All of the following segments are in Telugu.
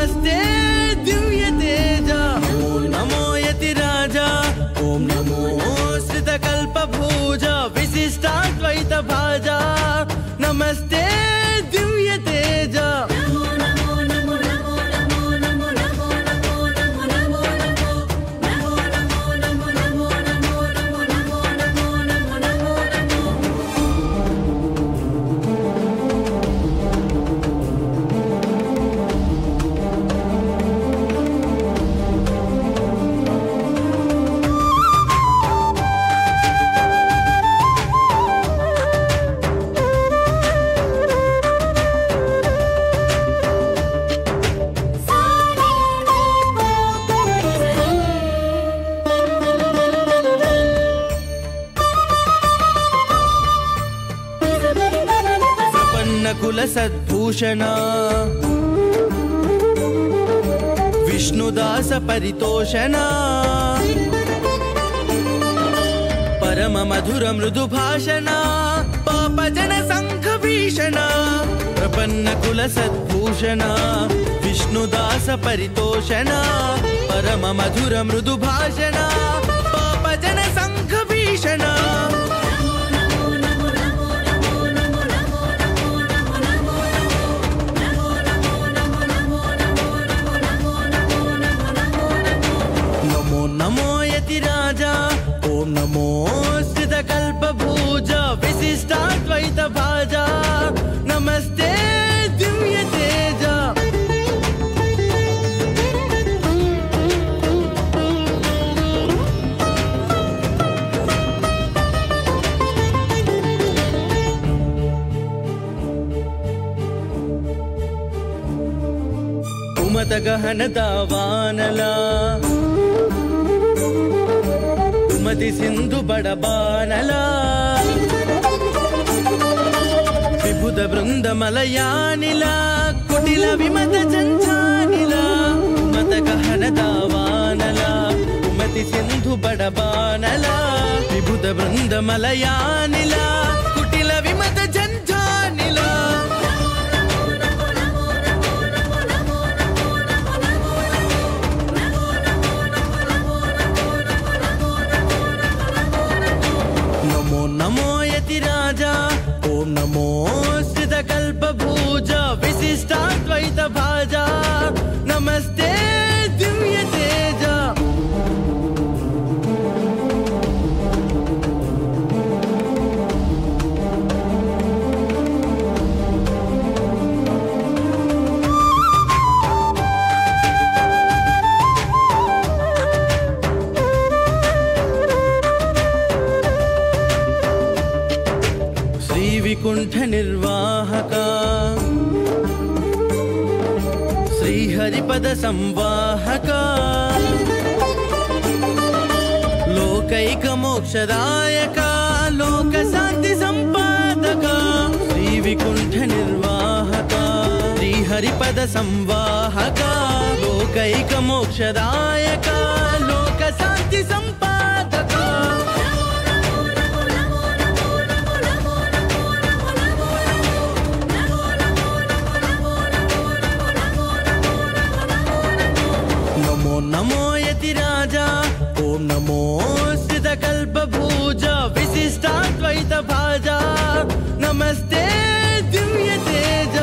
नमस्ते दिव्य तेज ओम नमो यतिराजा ओम नमो श्रितकल्प भुज विशिष्टाद्वैत भाजा नमस्ते दिव्य तेज कुल सद्भूषण विष्णुदास परितोषण परम मधुर मृदु भाषण पाप जन संख भीषण प्रपन्न कुल सद्भूषण विष्णुदास परितोषण परम मधुर मृदु भाषण पाप जन संख भीषण नमो यतिराजा ओम नमो श्रितकल्प भुज विशिष्टाद्वैत भाजा नमस्ते दिव्य तेज उमत गहन दावानला मति सिंधु बड़बानला विभुद वृंद मलयानिला कुटिल विमत चंचानिला मत गहन दावानला मति सिंधु बड़बानला विभुद वृंद मलयानिला कुटिल विमत चंचानिला नमो यतिराजा ओम नमो श्रितकल्प भुज विशिष्टाद्वैत भाजा नमस्ते दिव्य तेज विकुंठ निर्वाहक श्री हरिपद संवाहक लोकैक मोक्षदायक लोक शांति संपादक श्री विकुंठ निर्वाहक श्री हरिपद संवाहक लोकैक मोक्षदायक लोक शांति संपादक नमो यतिराजा ओम नमो श्रितकल्प भुज विशिष्टाद्वैत भाजा नमस्ते दिव्य तेज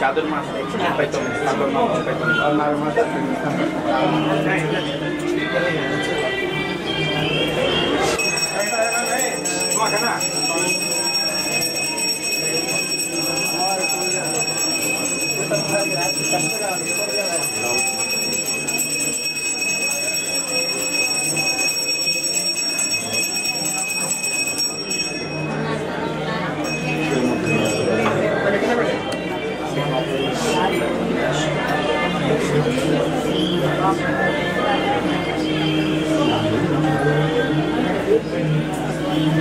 చాతుర్మాస 39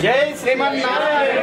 जय श्रीमन्नारायण।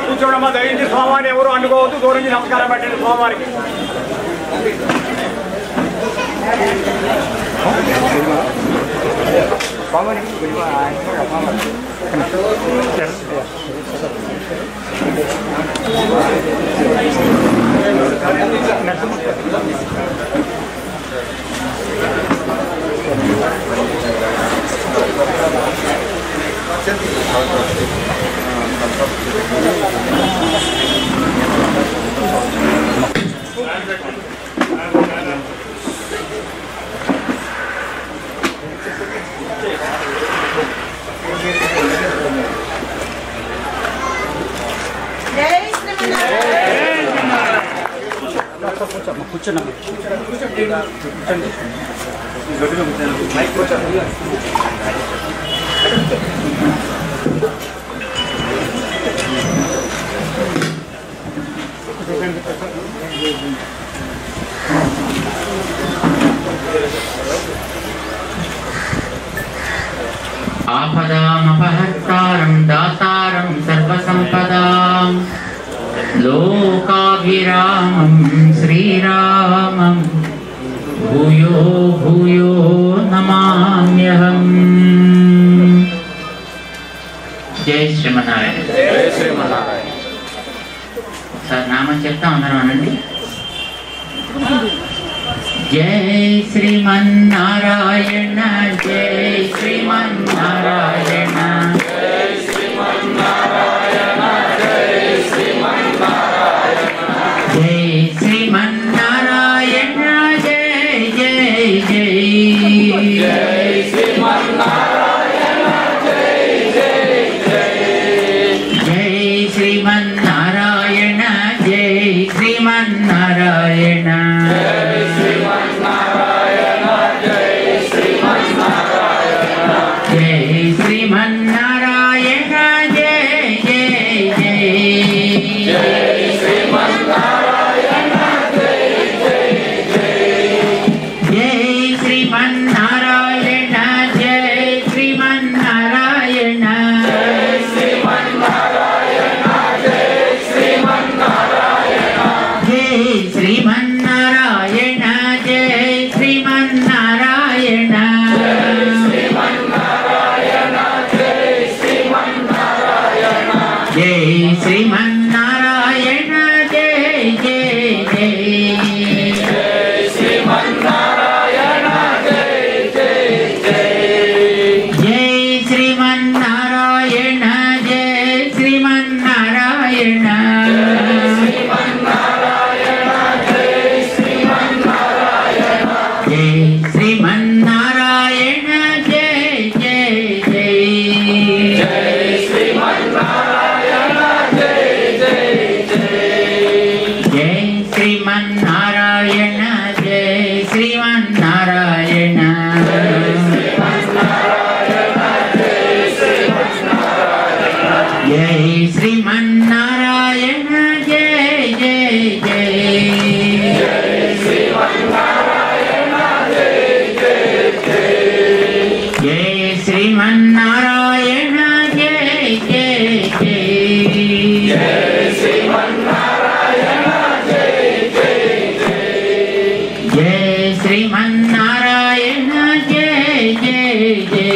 కూర్చోడమ్మా దయించి స్వామిని ఎవరు అనుకోవద్దు, దూరం నుంచి నమస్కారం పెట్టండి స్వామివారికి. आपदामपहर्तारं दातारं सर्वसंपदां लोकाभिरामं श्रीरामं भूयो भूयो नमाम्यहम्। जय श्रीमन्नारायण। जय श्रीमन्नारायण। सर नाम చెప్తా అందరం అనండి। जय श्रीमन्नारायण जय श्रीमन्नारायण जय श्रीमन्नारायण जय श्रीमन्नारायण जय श्रीमन्नारायण जय जय जय जय श्रीमन्नारायण जय जय जय जय श्रीमन्नारायण जय श्रीमन्नारायण श्रीमन्नारायण శ్రీమన్నారాయణ జయ శ్రీమన్నారాయణ జయ శ్రీమన్నారాయణ జయ జయ జయ జయ శ్రీమన్నారాయణ జయ జయ జయ జయ శ్రీమన్నారాయణ జయ జయ జయ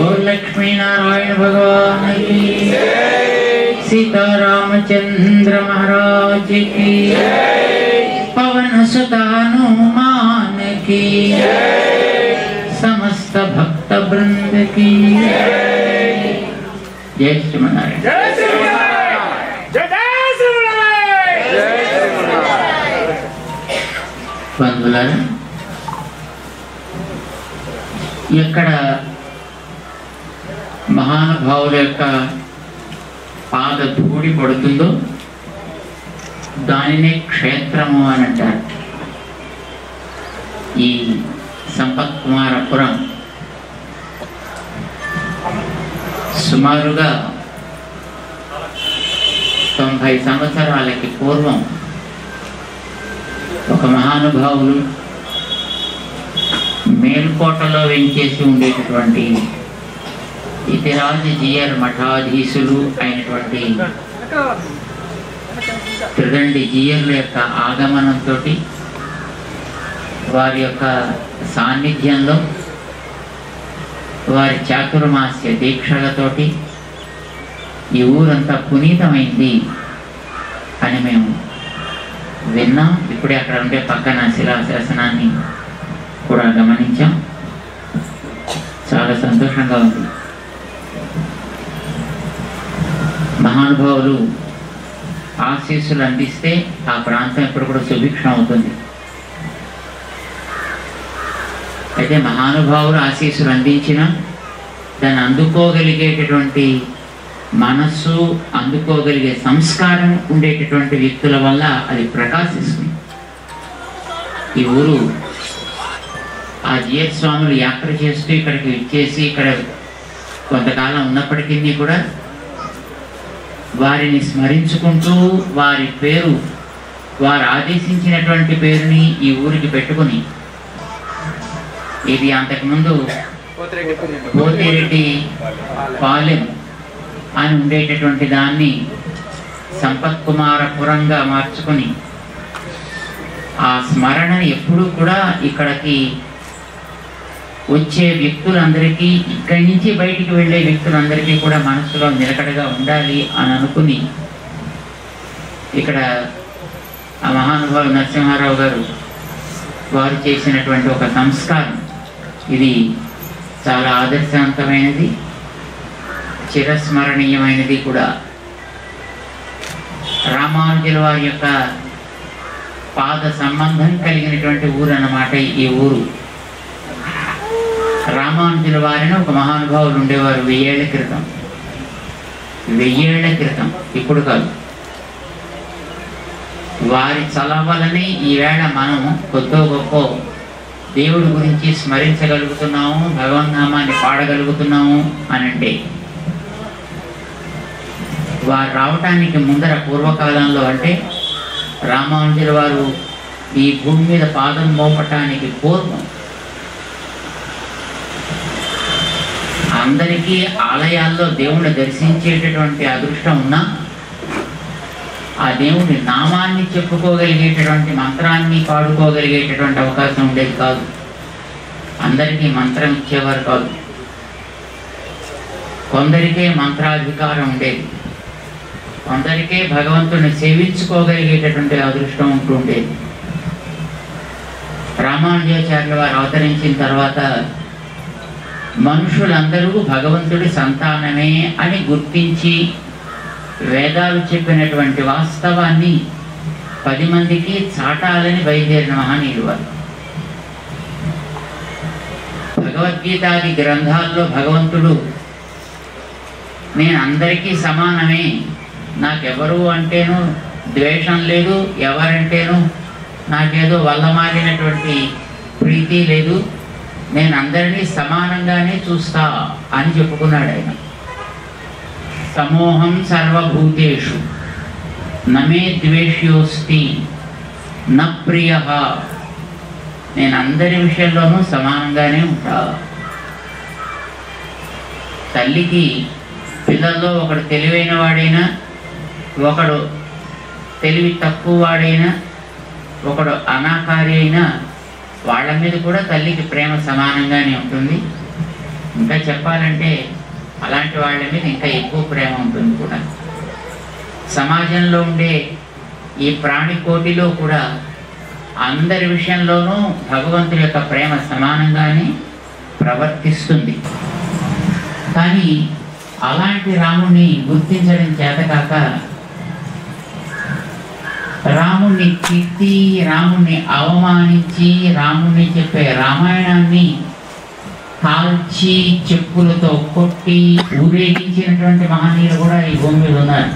बोल लक्ष्मी नारायण भगवान की सीता रामचंद्र महाराज की पवन सुत हनुमान की समस्त भक्त वृंद की जय श्रीमनारायण బంధువులారా ఎక్కడ మహానుభావుల యొక్క పాద ధూళి పడుతుందో దానినే క్షేత్రము అని అంటారు. ఈ సంపత్ కుమారపురం సుమారుగా 90 సంవత్సరాలకి పూర్వం ఒక మహానుభావులు మేల్కోటలో వెంచేసి ఉండేటటువంటి ఇతిరాజ జియర్ మఠాధీశులు అయినటువంటి త్రిదండి జియర్ల యొక్క ఆగమనంతో వారి యొక్క సాన్నిధ్యంలో వారి చాతుర్మాస్య దీక్షలతోటి ఈ ఊరంతా పునీతమైంది అని మేము విన్నాం. ఇప్పుడే అక్కడ ఉండే పక్కన శిలాశాసనాన్ని కూడా గమనించాం. చాలా సంతోషంగా ఉంది. మహానుభావులు ఆశీస్సులు అందిస్తే ఆ ప్రాంతం ఎప్పుడు కూడా సుభిక్షం అవుతుంది. అయితే మహానుభావులు ఆశీస్సులు అందించిన దాన్ని అందుకోగలిగేటటువంటి మనస్సు, అందుకోగలిగే సంస్కారం ఉండేటటువంటి వ్యక్తుల వల్ల అది ప్రకాశిస్తుంది. ఈ ఊరు ఆ జియర్ స్వాములు యాత్ర చేస్తూ ఇక్కడికి వచ్చేసి ఇక్కడ కొంతకాలం ఉన్నప్పటికీ కూడా వారిని స్మరించుకుంటూ వారి పేరు, వారు ఆదేశించినటువంటి పేరుని ఈ ఊరికి పెట్టుకుని, ఇది అంతకుముందు పోతిరెడ్డి పాలెం అని ఉండేటటువంటి దాన్ని సంపత్ కుమారపురంగా మార్చుకొని ఆ స్మరణని ఎప్పుడూ కూడా ఇక్కడికి వచ్చే వ్యక్తులందరికీ, ఇక్కడి నుంచి బయటికి వెళ్ళే వ్యక్తులందరికీ కూడా మనసులో నిలకడగా ఉండాలి అని అనుకుని ఇక్కడ ఆ మహానుభావులు నరసింహారావు గారు వారు చేసినటువంటి ఒక సంస్కారం ఇది చాలా ఆదర్శవంతమైనది, చిరస్మరణీయమైనది కూడా. రామానుజుల వారి యొక్క పాద సంబంధం కలిగినటువంటి ఊరు అన్నమాట ఈ ఊరు. రామానుజుల వారిని ఒక మహానుభావులు ఉండేవారు 1000 ఏళ్ల క్రితం. 1000 ఏళ్ల క్రితం, ఇప్పుడు కాదు. వారి చలవలని ఈవేళ మనము కొద్దో గొప్ప దేవుడి గురించి స్మరించగలుగుతున్నాము, భగవన్నామాన్ని పాడగలుగుతున్నాము అని అంటే వారు రావటానికి ముందర పూర్వకాలంలో, అంటే రామానుజుల వారు ఈ భూమి మీద పాదం మోపటానికి పూర్వం అందరికీ ఆలయాల్లో దేవుణ్ణి దర్శించేటటువంటి అదృష్టం ఉన్నా ఆ దేవుని నామాన్ని చెప్పుకోగలిగేటటువంటి, మంత్రాన్ని పాడుకోగలిగేటటువంటి అవకాశం ఉండేది కాదు. అందరికీ మంత్రం ఇచ్చేవారు కాదు. కొందరికే మంత్రాధికారం ఉండేది, కొందరికే భగవంతుని సేవించుకోగలిగేటటువంటి అదృష్టం ఉంటూ ఉండేది. రామానుజాచార్యుల వారు అవతరించిన తర్వాత మనుషులందరూ భగవంతుడి సంతానమే అని గుర్తించి వేదాలు చెప్పినటువంటి వాస్తవాన్ని 10 మందికి చాటాలని బయలుదేరిన మహనీయులు వారు. భగవద్గీతాది గ్రంథాల్లో భగవంతుడు నేను అందరికీ సమానమే, నాకెవరు అంటేను ద్వేషం లేదు, ఎవరంటేను నాకేదో వల్ల మారినటువంటి ప్రీతి లేదు, నేను అందరినీ సమానంగానే చూస్తా అని చెప్పుకున్నాడు ఆయన. సమోహం సర్వభూతేషు నమే ద్వేష్యోస్తి న ప్రియ, నేను అందరి విషయంలోనూ సమానంగానే ఉంటా. తల్లికి పిల్లల్లో ఒకడు తెలివైన వాడైనా, ఒకడు తెలివి తక్కువ వాడైనా, ఒకడు అనాకారి అయినా వాళ్ళ మీద కూడా తల్లికి ప్రేమ సమానంగానే ఉంటుంది. ఇంకా చెప్పాలంటే అలాంటి వాళ్ళ మీద ఇంకా ఎక్కువ ప్రేమ ఉంటుంది కూడా. సమాజంలో ఉండే ఈ ప్రాణికోటిలో కూడా అందరి విషయంలోనూ భగవంతుడి యొక్క ప్రేమ సమానంగానే ప్రవర్తిస్తుంది. కానీ అలాంటి రాముణ్ణి గుర్తించడం చేతకాక రాముణ్ణి తిట్టి, రాముణ్ణి అవమానించి, రాముణ్ణి చెప్పే రామాయణాన్ని కాల్చి చెప్పులతో కొట్టి ఊరేగించినటువంటి మహనీయులు కూడా ఈ భూమి మీద ఉన్నారు.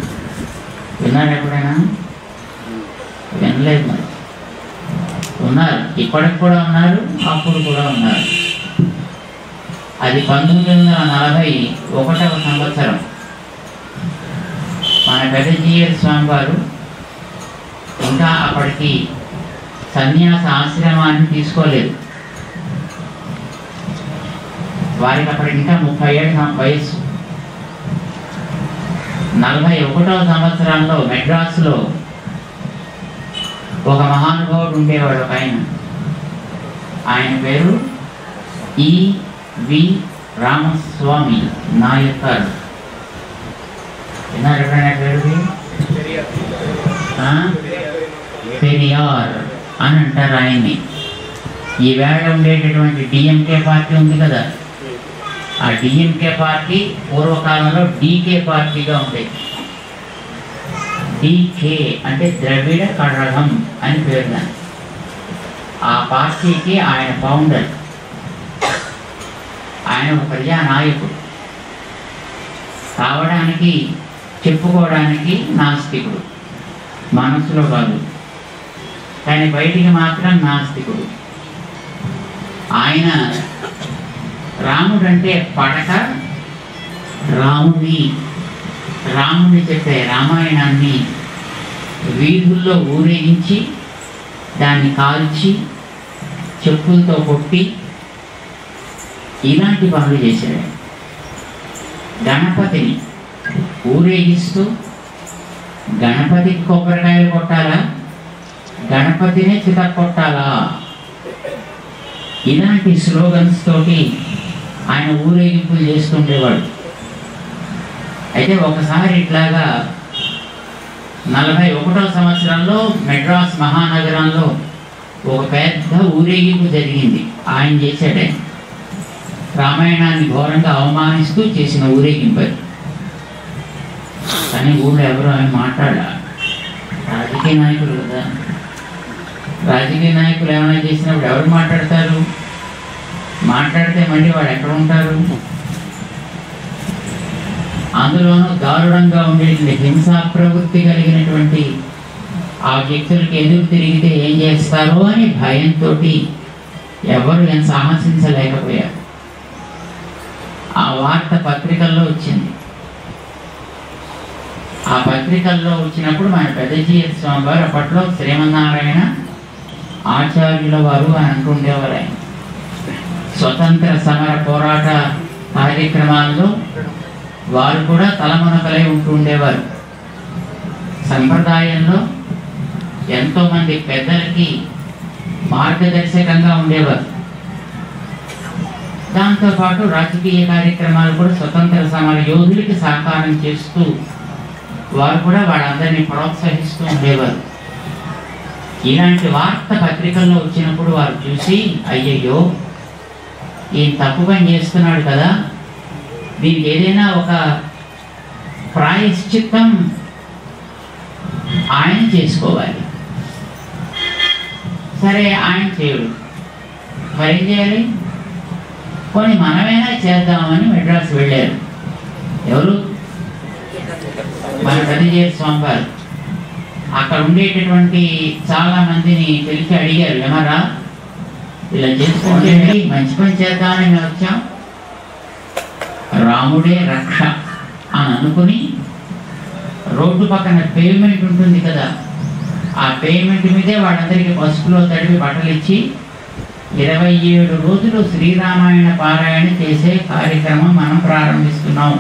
విన్నారు ఎప్పుడైనా? వినలేదు. మరి ఉన్నారు, ఇప్పటికి కూడా ఉన్నారు, అప్పుడు కూడా ఉన్నారు. అది 1941వ సంవత్సరం. మన పెద్దజీయర్ స్వామి వారు ఇంకా అప్పటికి సన్యాస ఆశ్రమాన్ని తీసుకోలేదు. వారికి అప్పటికి ఇంకా 30 ఏళ్ళ వయస్సు. 41వ సంవత్సరంలో మెడ్రాస్లో ఒక మహానుభావుడు ఉండేవాడు, ఒక ఆయన పేరు E.V. రామస్వామి నాయకర్. విన్నారు ఎప్పుడైనా పేరు? పెరియార్ అని అంటారు ఆయన్ని. ఈవేళ ఉండేటటువంటి డిఎంకే పార్టీ ఉంది కదా, ఆ డిఎంకే పార్టీ పూర్వకాలంలో డీకే పార్టీగా ఉండేది. డీకే అంటే ద్రవిడ కళగం అని పేరు దాన్ని. ఆ పార్టీకి ఆయన ఫౌండర్, ఆయన ఒక ప్రజానాయకుడు కావడానికి, చెప్పుకోవడానికి నాస్తికుడు, మనసులో కాదు కానీ బయటికి మాత్రం నాస్తికుడు. ఆయన రాముడు అంటే పడక, రాముడిని చెప్పే రామాయణాన్ని వీధుల్లో ఊరేగించి, దాన్ని కాల్చి చెప్పులతో కొట్టి ఇలాంటి పనులు చేశాడు. గణపతిని ఊరేగిస్తూ గణపతికి కొబ్బరికాయలు కొట్టాలా, గణపతినే చితక్కొట్టాలా, ఇలాంటి స్లోగన్స్ తోటి ఆయన ఊరేగింపులు చేస్తుండేవాడు. అయితే ఒకసారి ఇట్లాగా 41వ సంవత్సరంలో మెడ్రాస్ మహానగరంలో ఒక పెద్ద ఊరేగింపు జరిగింది. ఆయన చేశాడే రామాయణాన్ని ఘోరంగా అవమానిస్తూ చేసిన ఊరేగింపు. కానీ ఊళ్ళో ఎవరు ఆయన మాట్లాడాలి. రాజకీయ నాయకులు కదా, రాజకీయ నాయకులు ఏమైనా చేసినప్పుడు ఎవరు మాట్లాడతారు? మాట్లాడితే మళ్ళీ వాడు ఎక్కడ ఉంటారు? అందులోనూ దారుణంగా ఉండేటువంటి హింసా ప్రవృత్తి కలిగినటువంటి ఆ వ్యక్తులకి ఎదురు తిరిగితే ఏం చేస్తారో అని భయంతో ఎవరు ఏం సాహసించలేకపోయారు. ఆ వార్త పత్రికల్లో వచ్చింది. ఆ పత్రికల్లో వచ్చినప్పుడు మన పెద్దజీయర్ స్వామి వారు అప్పట్లో శ్రీమన్నారాయణ ఆచార్యుల వారు అని అంటుండేవారు. ఆయన స్వతంత్ర సమర పోరాట కార్యక్రమాల్లో వారు కూడా తలమునకలై ఉంటుండేవారు. సంప్రదాయంలో ఎంతోమంది పెద్దలకి మార్గదర్శకంగా ఉండేవారు. దాంతోపాటు రాజకీయ కార్యక్రమాలు కూడా స్వతంత్ర సమర యోధులకి సహకారం చేస్తూ వారు కూడా వాళ్ళందరినీ ప్రోత్సహిస్తూ ఉండేవారు. ఇలాంటి వార్త పత్రికల్లో వచ్చినప్పుడు వారు చూసి, అయ్యయ్యో ఈయన తప్పు పని చేస్తున్నాడు కదా, దీనికి ఏదైనా ఒక ప్రాయశ్చిత్తం ఆయన చేసుకోవాలి. సరే ఆయన చేయడు, మరేం చేయాలి? కొన్ని మనమైనా చేద్దామని మెడ్రాస్ వెళ్ళారు. ఎవరు? మన పెద్దజీయర్ స్వామివారు అక్కడ ఉండేటటువంటి చాలా మందిని పిలిచి అడిగారు, ఏమరా ఇలా చేసుకుంటే మంచి పని చేద్దామని మేము వచ్చాం, రాముడే రక్ష అని అనుకుని రోడ్డు పక్కన పేమెంట్ ఉంటుంది కదా, ఆ పేమెంట్ మీదే వాళ్ళందరికీ పసుపులో తడిపి బట్టలు ఇచ్చి 27 రోజులు శ్రీరామాయణ పారాయణ చేసే కార్యక్రమం మనం ప్రారంభిస్తున్నాం.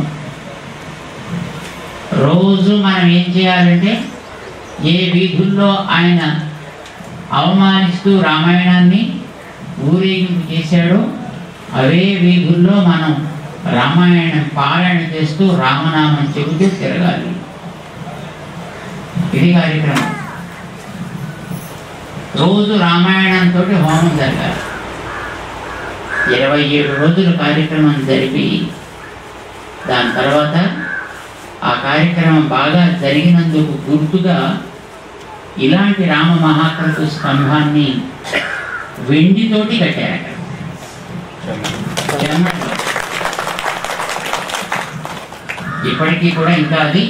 రోజు మనం ఏం చేయాలంటే ఏ వీధుల్లో ఆయన అవమానిస్తూ రామాయణాన్ని ఊరేగింపు చేశాడో అవే వీధుల్లో మనం రామాయణం పారాయణ చేస్తూ రామనామం చెబుతూ తిరగాలి. ఇది కార్యక్రమం. రోజు రామాయణంతో హోమం జరగాలి. 27 రోజులు కార్యక్రమం జరిపి దాని తర్వాత ఆ కార్యక్రమం బాగా జరిగినందుకు గుర్తుగా ఇలాంటి రామ మహాకృత స్తంభాన్ని వెండితోటి కట్టారట. ఇప్పటికీ కూడా ఇంకా అది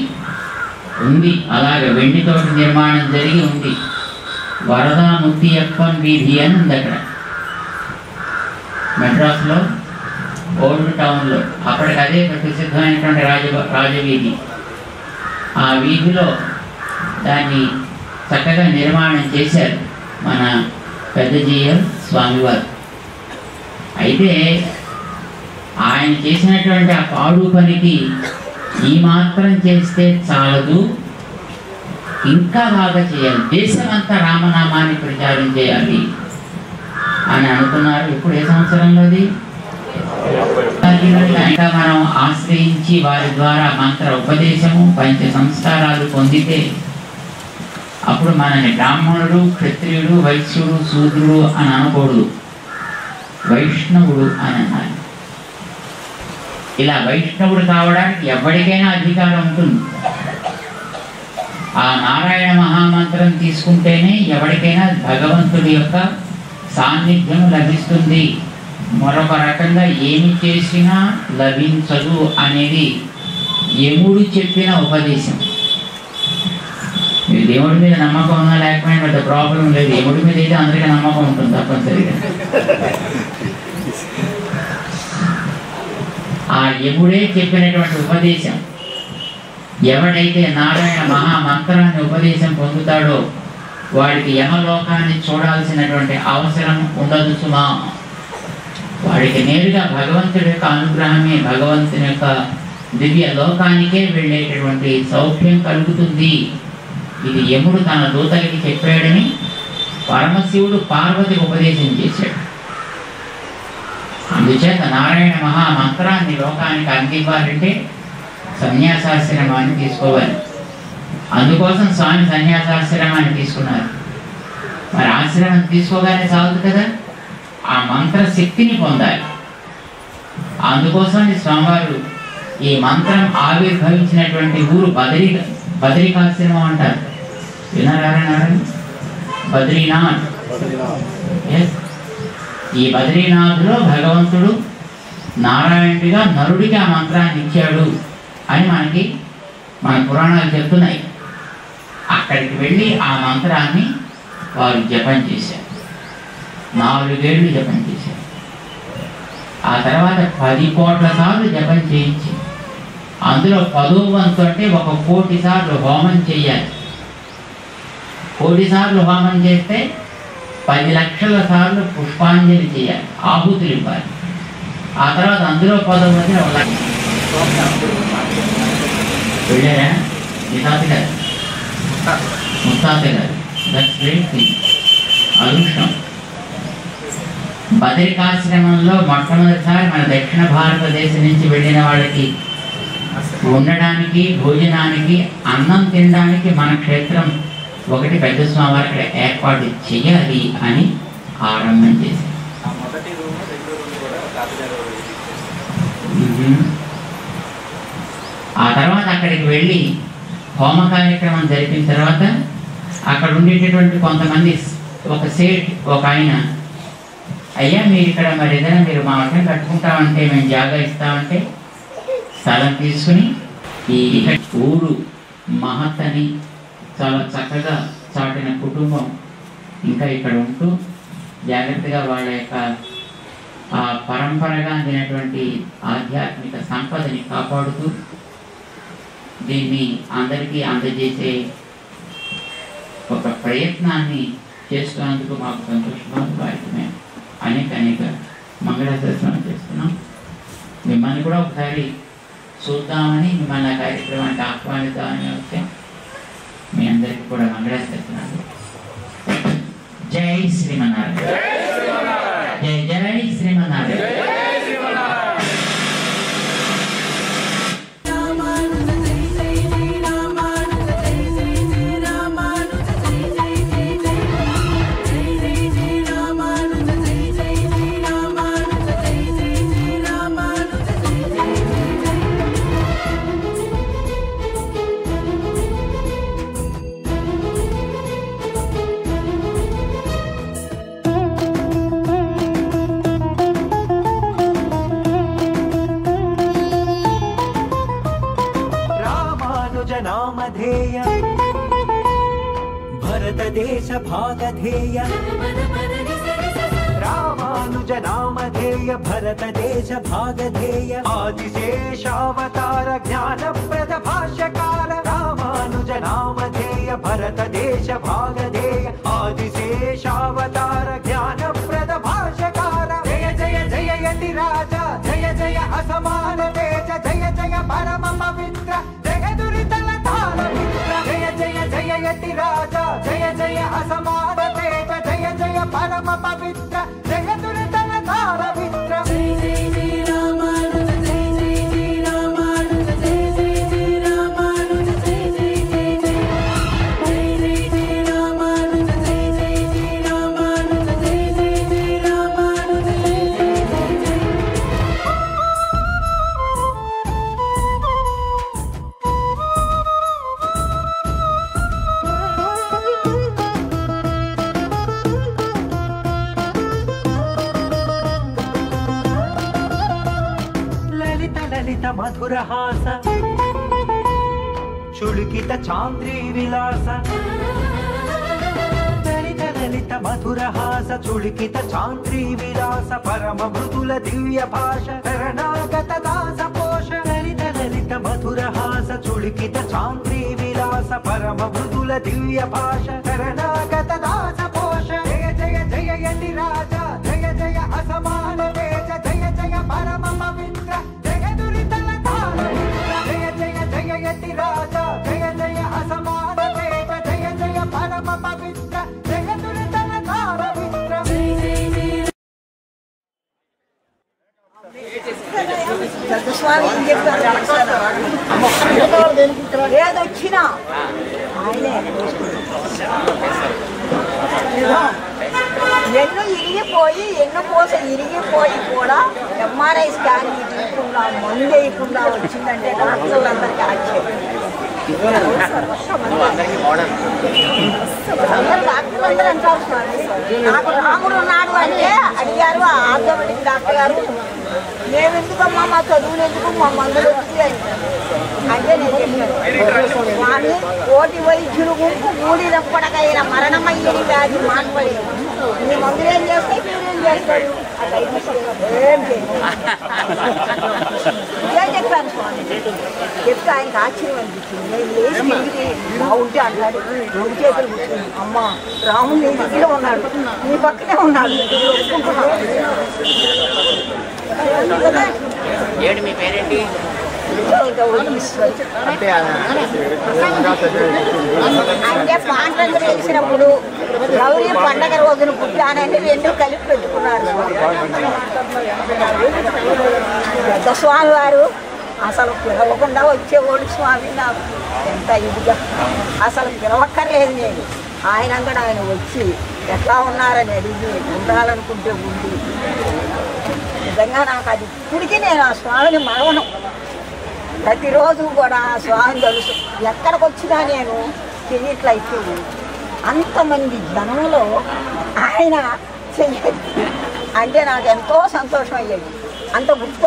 ఉంది, అలాగే వెండితోటి నిర్మాణం జరిగి ఉంది. వరదా ముత్తియప్పన్ వీధి అని ఉంది అక్కడ మెడ్రాస్లో ఓల్డ్ టౌన్లో. అప్పటికి అదే ప్రసిద్ధమైనటువంటి రాజవీధి. ఆ వీధిలో దాన్ని చక్కగా నిర్మాణం చేశారు మన పెద్దజీయర్ స్వామివారు. అయితే ఆయన చేసినటువంటి ఆ పాడు పనికి ఈ మాత్రం చేస్తే చాలదు, ఇంకా బాగా చేయాలి, దేశమంతా రామనామాన్ని ప్రచారం చేయాలి అని అనుకున్నారు. ఇప్పుడు ఏ సంవత్సరంలో అది? ఇంకా మనం ఆశ్రయించి వారి ద్వారా మంత్ర ఉపదేశము పంచ సంస్కారాలు పొందితే అప్పుడు మనని బ్రాహ్మణుడు, క్షత్రియుడు, వైశ్యుడు, శూద్రుడు అని అనకూడదు, వైష్ణవుడు అని అన్నారు. ఇలా వైష్ణవుడు కావడానికి ఎవరికైనా అధికారం ఉంటుంది. ఆ నారాయణ మహామంత్రం తీసుకుంటేనే ఎవరికైనా భగవంతుడి యొక్క సాన్నిధ్యం లభిస్తుంది. మరొక రకంగా ఏమి చేసినా లభించదు అనేది యముడు చెప్పిన ఉపదేశం. మీరు దేవుడి మీద నమ్మకం ఉన్నా లేకపోయినా పెద్ద ప్రాబ్లం లేదు. యముడి మీద అయితే అందరికీ నమ్మకం ఉంటుంది తప్పనిసరిగా. ఆ యముడే చెప్పినటువంటి ఉపదేశం ఎవడైతే నారాయణ మహామంత్రాన్ని ఉపదేశం పొందుతాడో వాడికి యమలోకాన్ని చూడాల్సినటువంటి అవసరం ఉండదు సుమా. వాడికి నేరుగా భగవంతుడి యొక్క అనుగ్రహమే, భగవంతుని యొక్క దివ్య లోకానికే వెళ్ళేటటువంటి సౌఖ్యం కలుగుతుంది. ఇది యముడు తన దూతలకి చెప్పాడని పరమశివుడు పార్వతికి ఉపదేశం చేశాడు. అందుచేత నారాయణ మహామంత్రాన్ని లోకానికి అందివ్వాలంటే సన్యాసాశ్రమాన్ని తీసుకోవాలి. అందుకోసం స్వామి సన్యాసాశ్రమాన్ని తీసుకున్నారు. మరి ఆశ్రమం తీసుకోగానే చాలదు కదా, ఆ మంత్ర శక్తిని పొందాలి. అందుకోసం స్వామివారు ఈ మంత్రం ఆవిర్భవించినటువంటి ఊరు బదరికాశ్రమం అంటారు. విన్నారా? బద్రీనాథ్. ఈ బద్రీనాథ్లో భగవంతుడు నారాయణుడిగా నరుడికి ఆ మంత్రాన్ని ఇచ్చాడు అని మన పురాణాలు చెప్తున్నాయి. అక్కడికి వెళ్ళి ఆ మంత్రాన్ని వారు జపం చేశారు. 4 ఏళ్ళు జపం చేశారు. ఆ తర్వాత 10 కోట్ల సార్లు జపం చేయించి అందులో 10వ వంతు అంటే 1 కోటి సార్లు హోమం చేయాలి. 1 కోటి సార్లు హోమం చేస్తే 10 లక్షల సార్లు పుష్పాంజలి చేయాలి, ఆహుతులు ఇవ్వాలి. ఆ తర్వాత అందులో 10వ వంతు 1 లక్ష. వెళ్ళారా? నితాత గారు, ముత్తాత గారు, దట్స్ గ్రేట్ థింగ్, అదృష్టం. బదరికాశ్రమంలో మొట్టమొదటిసారి మన దక్షిణ భారతదేశం నుంచి వెళ్ళిన వాళ్ళకి ఉండడానికి, భోజనానికి, అన్నం తినడానికి మన క్షేత్రం ఒకటి పెద్ద స్వామివారు అక్కడ ఏర్పాటు చేయాలి అని ఆరంభం చేశారు. ఆ తర్వాత అక్కడికి వెళ్ళి హోమ కార్యక్రమం జరిపిన తర్వాత అక్కడ ఉండేటటువంటి కొంతమంది ఒక సేట్, ఒక ఆయన, అయ్యా మీరు ఇక్కడ మరి ఏదైనా మీరు మా మఠం కట్టుకుంటామంటే మేము జాగా ఇస్తామంటే స్థలం తీసుకుని ఈ ఊరు మహత్తని చాలా చక్కగా చాటిన కుటుంబం ఇంకా ఇక్కడ ఉంటూ జాగ్రత్తగా వాళ్ళ యొక్క ఆ పరంపరగా అందినటువంటి ఆధ్యాత్మిక సంపదని కాపాడుతూ దీన్ని అందరికీ అందజేసే ఒక ప్రయత్నాన్ని చేస్తున్నందుకు మాకు సంతోషంగా వారికి మేము అనేక మంగళాశాసనం చేస్తున్నాం. మిమ్మల్ని కూడా ఒకసారి చూద్దామని మిమ్మల్ని ఆ కార్యక్రమానికి ఆహ్వానిద్దామని వచ్చాం. మీ అందరికీ కూడా మంగళాశాసనాలు. జై శ్రీమన్నారాయణ. జై జై శ్రీమన్నారాయణ. नामधेय भरतदेश भागधेय रामानुज नामधेय भरतदेश भागधेय आदिशेषावतार ज्ञानप्रद भाष्यकार रामानुज नामधेय भरतदेश भागधेय आदिशेषावतार ज्ञानप्रद भाष्यकार जय जय जय यति राजा जय जय असमान तेज जय जय परम पवित्र जय राजा जय जय असमान तेज जय जय परम पवित्र जय दुर्धन धार मित्र जय जय जय रामानुज जय जय जय रामानुज जय जय जय रामानुज जय जय जय जय जय जय जय रामानुज जय जय जय रामानुज जय जय जय रामानुज जय जय जय मधुरहास चुलुकित चांद्री विलास ललित मधुरहास चुलुकित चांद्री विलास परम मृदुल दिव्य भाष शरणागत दास पोष ललित मधुरहास चुलुकित चांद्री विलास परम मृदुल दिव्य भाष शरणागत दास पोष जय जय जय यति राजा जय जय असमान तेज जय जय परम पवित्र राजा जय जय असमान तेज जय जय परम पवित्र जय दुर्धन धार मित्र जय जय जय स्वामी ఏదొచ్చినా ఆయనే ఎన్ను ఇరిగిపోయి పూస ఇరిగిపోయి కూడా ఎంఆర్ఐ స్కాన్ తీయకుండా మందు వేయకుండా వచ్చిందంటే డాక్టర్లందరికీ ఆశ్చర్యం. డాక్టర్లందరూ అంటారు స్వామి నాకు రాముడు ఉన్నాడు అంటే అడిగారు ఆ ఆర్థోపెడిక్ డాక్టర్ గారు, మేము ఎందుకమ్మా మా చదువులు ఎందుకు మా మందులు ఎందుకు అంటే నేను చెప్పాను, స్వామి కోటి వైద్యులు గుంపు ఊడినప్పటికైన మరణమయ్యని వ్యాధి మాట్లాడి మీ మందులు ఏం చేస్తాయి మీరేం చేస్తారు అట్లా ఏం చేయాలి ఇదే చెప్పాను స్వామి. చెప్తే ఆయనకు ఆశ్చర్యం అనిపించింది. నేను లేచి తిరిగి బాగుంటే అన్నాడు, రెండు చేతులు కూర్చుని అమ్మ రాముడు నీ దగ్గర ఉన్నాడు, నీ పక్కనే ఉన్నాడు. మీ పేరేంటి? అంటే పాండ్రంగులు వేసినప్పుడు గౌరీ పండగ రోజున పుట్టానని రెండు కలిపి పెట్టుకున్నారు. పెద్ద స్వామి వారు అసలు పిలవకుండా వచ్చేవాడు స్వామి. నాకు ఎంత ఇదిగా అసలు పిలవక్కర్లేదు నేను, ఆయన అంగడ ఆయన వచ్చి ఎట్లా ఉన్నారని అడిగి ఉండాలనుకుంటే ఉండి నిజంగా నాకు అది ఇప్పటికీ నేను ఆ స్వామిని మరవను. ప్రతిరోజు కూడా ఆ స్వామిని తెలుసు. ఎక్కడికి వచ్చినా నేను చెయ్యట్లయితే అంతమంది జనంలో ఆయన చెయ్యదు అంటే నాకు ఎంతో సంతోషం అయ్యేది. అంత గొప్ప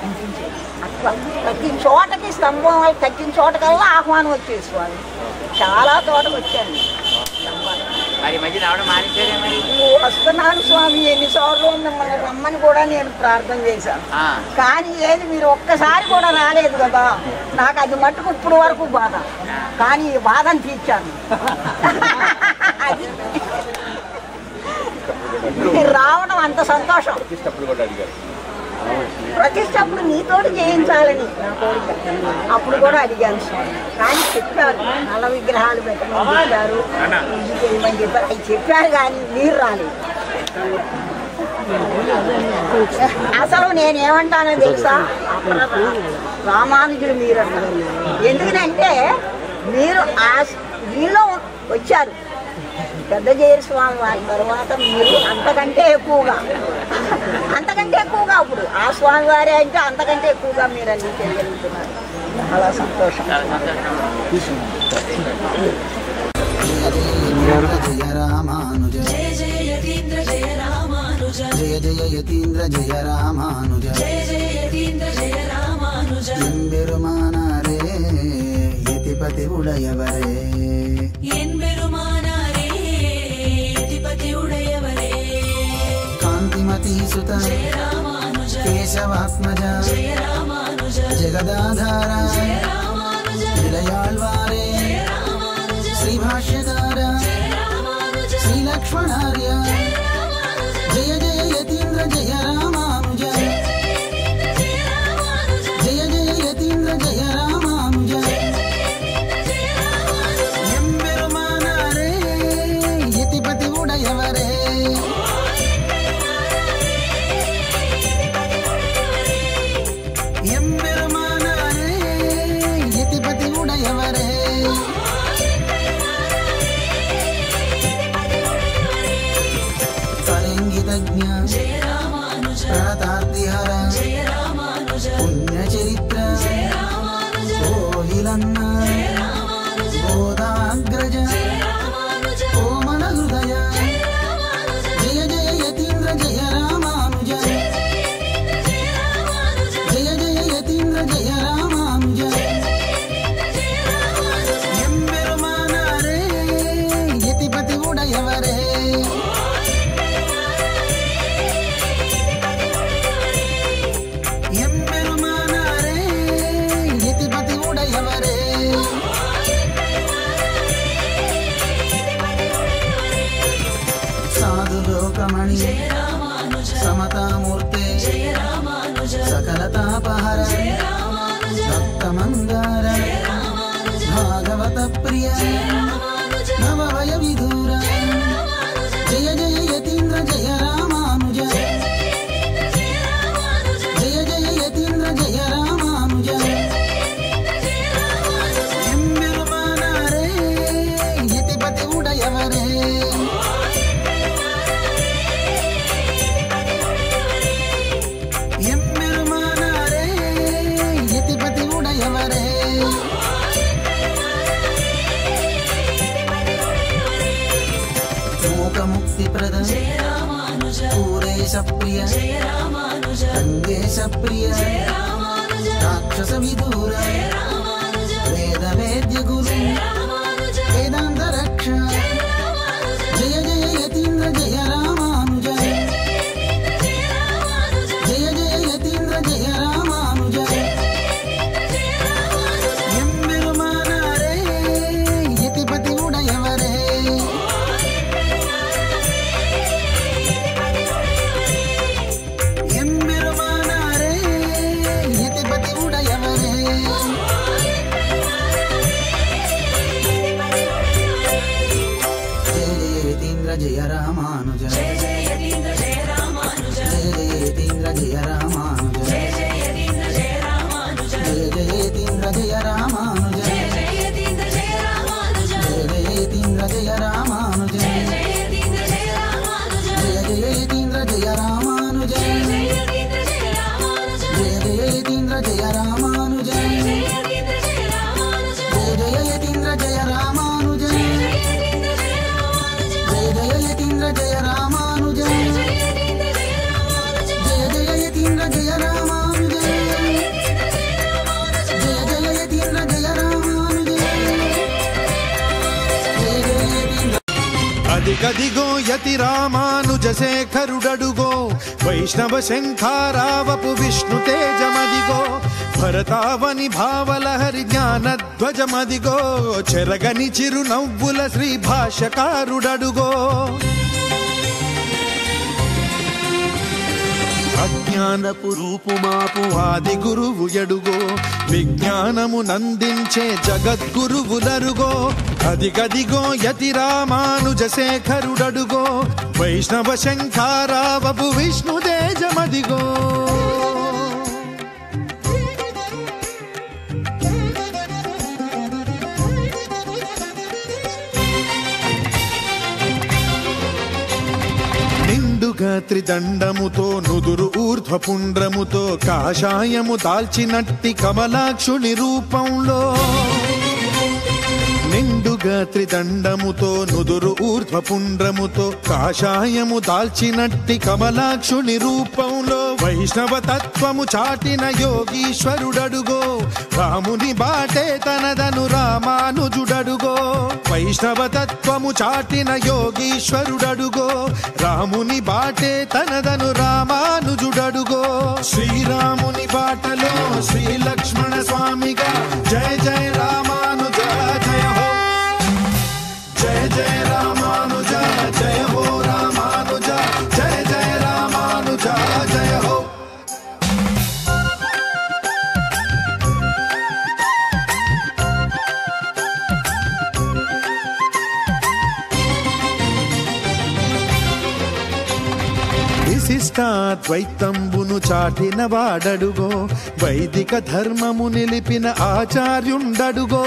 అనిపించేది. అట్లా తగ్గిన చోటకి స్తంభం వాళ్ళు తగ్గిన చోటకల్లా ఆహ్వానం వచ్చేది స్వామి. చాలా చోటకు వచ్చాను మరి మధ్య రావడం మానేశారే మరి? వస్తున్నాను స్వామి, ఎన్నిసార్లు మిమ్మల్ని రమ్మని కూడా నేను ప్రార్థన చేశాను. కానీ ఏది మీరు ఒక్కసారి కూడా రాలేదు కదా. నాకు అది మట్టుకు ఇప్పుడు వరకు బాధ. కానీ ఈ బాధను తీర్చాను. అది మీరు రావడం అంత సంతోషం. ప్రతిష్టప్పుడు నీతోటి చేయించాలని నా కోరిక. అప్పుడు కూడా అడిగాను స్వామి. కానీ చెప్పారు నల్ల విగ్రహాలు పెట్టమని చెప్పారు, ఇది చేయమని చెప్పారు. అవి చెప్పారు కానీ మీరు రాలేదు. అసలు నేనేమంటానో తెలుసా, రామానుజుడు మీరు అన్నారు. ఎందుకంటే మీరు వీళ్ళు వచ్చారు పెద్ద జయర్ స్వామి వారి తర్వాత మీరు అంతకంటే ఎక్కువగా ఇప్పుడు ఆ స్వామి వారే అంటే అంతకంటే ఎక్కువగా మీరు అన్ని చేయగలుగుతున్నారు. చాలా సంతోషం. జయ రామానుజ జయ జయ యతీంద్ర జయ రామానుజ జయ జయ యతీంద్ర జయ రామానుజ జయ జయ యతీంద్ర జయ రామానుజ ఎంబెరుమానారే యతిపతి ఉడయవరే ఎంబెరుమానారే యతిపతి ఉడయవరే కాంతిమతి సుత జయ రామానుజ కేశవాత్మజ జయ రామానుజ జగదాధార జయ రామానుజ నిలయాళ్వారే జయ రామానుజ శ్రీ భాష్యకార జయ రామానుజ శ్రీ లక్ష్మణార్య జయ జయ యతీంద్ర జయ రామానుజ జయ జయ యతీంద్ర జయ రామానుజ ఎంబెరుమానారే యతిపతి ఉడయవరే ఎంబెరుమానారే యతిపతి ఉడయవరే కళింగితజ్ఞ జయ రామానుజ ప్రణతార్తిహర జయ రామానుజ పుణ్యచరిత్ర జయ రామానుజ కోహిలన్న జయ రామానుజ బోధాగ్రజ జయ రామానుజ కోమల హృదయ జయ రామానుజ జయ జయ యతీంద్ర జయ రామానుజ జయ జయ యతీంద్ర జయ రామానుజ ఎంబెరుమానారే యతిపతి ఉడయవరే ఎంబెరుమానారే యతిపతి ఉడయవరే సాధులోకమణి జయ రామానుజ సమతామూర్తే జయ రామానుజ సకలతాపహర జయ రామానుజ భక్తమందార జయ రామానుజ భాగవత ప్రియ జయ రామానుజ నవవయ విధూర జయ జయ యతీంద్ర జయ రామానుజ జయ జయ యతీంద్ర జయ రామానుజ ఎంబెరుమానారే యతిపతి ఉడయవరే ఎంబెరుమానారే యతిపతి ఉడయవరే మూకముక్తిప్రద జయ రామానుజ పూరేశ ప్రియ జయ రామానుజ రంగేశ ప్రియ జయ రామానుజ రాక్షస విదూర జయ రామానుజ వేద వేద్య గురు జయ రామానుజ వేదాంత రక్ష జయ రామానుజ జయ జయ యతీంద్ర జయ రామానుజ జయ జయ యతీంద్ర జయ రామానుజ ఎంబెరుమానారే యతిపతి ఉడయవరే ఎంబెరుమానారే యతిపతి ఉడయవరే జయ జయ యతీంద్ర జయ రామానుజ జయ జయ యతీంద్ర జయ రామానుజ జయ జయ యతీంద్ర జయ రామానుజ జయ జయ యతీంద్ర జయ రామానుజ జయ జయ యతీంద్ర జయ రామానుజ జయ జయ యతీంద్ర జయ రామానుజ జయ జయ యతీంద్ర జయ రామానుజ జయ జయ యతీంద్ర జయ రామానుజ జయ జయ యతీంద్ర జయ రామానుజ జయ జయ యతీంద్ర జయ రామానుజ జయ జయ యతీంద్ర జయ రామానుజ జయ జయ యతీంద్ర జయ రామానుజ జయ జయ యతీంద్ర జయ రామానుజ అదిగదిగో యతి రామానుజ శేఖరుడడుగో వైష్ణవ శంఖారావపు విష్ణు తేజమదిగో భరతావని భావలహరి జ్ఞానధ్వజమదిగో చెరగని చిరునవ్వుల శ్రీ భాష్యకారుడడుగో అజ్ఞానపు రూపుమాపు ఆది గురువు ఎడుగో విజ్ఞానము నందించే జగద్గురువులరుగో అదిగదిగో యతి రామానుజ శేఖరుడడుగో వైష్ణవ శంఖారావపు విష్ణు తేజమదిగో త్రిదండముతో నుదురు ఊర్ధ్వపుండ్రముతో కాషాయము దాల్చినట్టి కమలాక్షుని రూపంలో నిండుగా త్రిదండముతో నుదురు ఊర్ధ్వపుండ్రముతో కాషాయము దాల్చినట్టి కమలాక్షుని రూపంలో వైష్ణవ తత్వము చాటిన యోగీశ్వరుడడుగో రాముని బాటే తనదను రామానుజుడడుగో వైష్ణవ తత్వము చాటిన యోగీశ్వరుడడుగో రాముని బాటే తనదను రామానుజుడడుగో శ్రీరాముని బాటలో శ్రీ లక్ష్మణ స్వామిగా జయ జయ రామానుజ జయ హో జయ జయ రామానుజ జయ హో రామానుజ జయ జయ రామానుజ జయ హో విశిష్టాద్వైతంబును చాటిన వాడడుగో వైదిక ధర్మము నిలిపిన ఆచార్యుండడుగో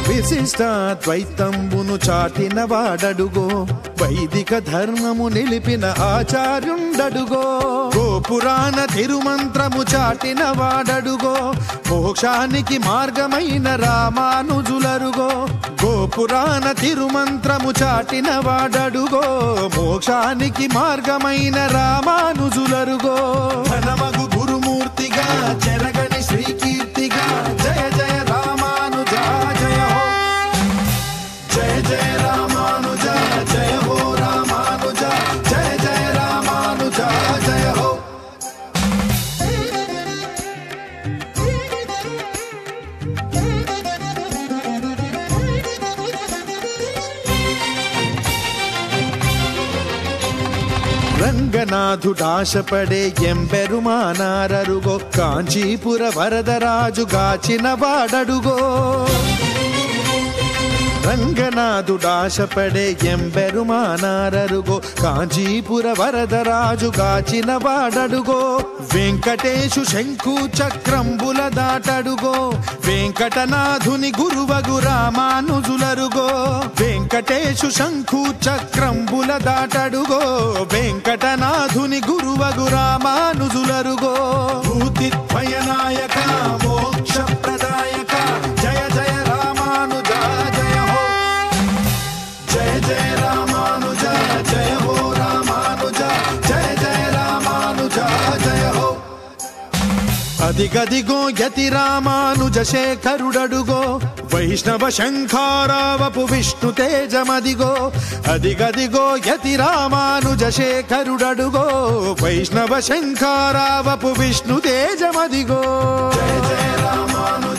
విశిష్టాద్వైతంబును చాటిన వాడడుగో వైదిక ధర్మము నిలిపిన ఆచార్యుండడుగో గోపురాణ తిరుమంత్రము చాటిన వాడడుగో మోక్షానికి మార్గమైన రామానుజులరుగో గోపురాణ తిరుమంత్రము చాటిన వాడడుగో మోక్షానికి మార్గమైన రామానుజులరుగో ధనమగు గురుమూర్తిగా చెరగని శ్రీకీర్తిగా జయ జయ రామానుజ జయ హో జయ జయ రామానుజ జయ హో రామానుజ జయ జయ రామానుజ జయ హో రంగనాథుడాశపడే ఎంబెరుమానారరుగో కాంచీపుర వరదరాజు గాచిన వాడడుగో రంగనాథుడాశపడే ఎంబెరుమానారరుగో కాంచీపుర వరదరాజు గాచిన వాడడుగో వెంకటేశు శంకు చక్రంబుల దాటడుగో వెంకటనాథుని గురువగు రామానుజులరుగో వెంకటేశు శంకు చక్రంబుల దాటడుగో వెంకటనాథుని గురువగు రామానుజులరుగో భూతిద్వయనాయక మోక్ష ప్రదాయక జయ జయ రామానుజ జయ హో జయ జయ రామానుజ జయ హో రామానుజ జయ జయ రామానుజ జయ హో అదిగదిగో యతి రామానుజ శేఖరుడడుగో వైష్ణవ శంఖారావపు విష్ణు తేజమదిగో అదిగదిగో యతి రామానుజ శేఖరుడడుగో వైష్ణవ శంఖారావపు విష్ణు తేజమదిగో జయ జయ రామానుజ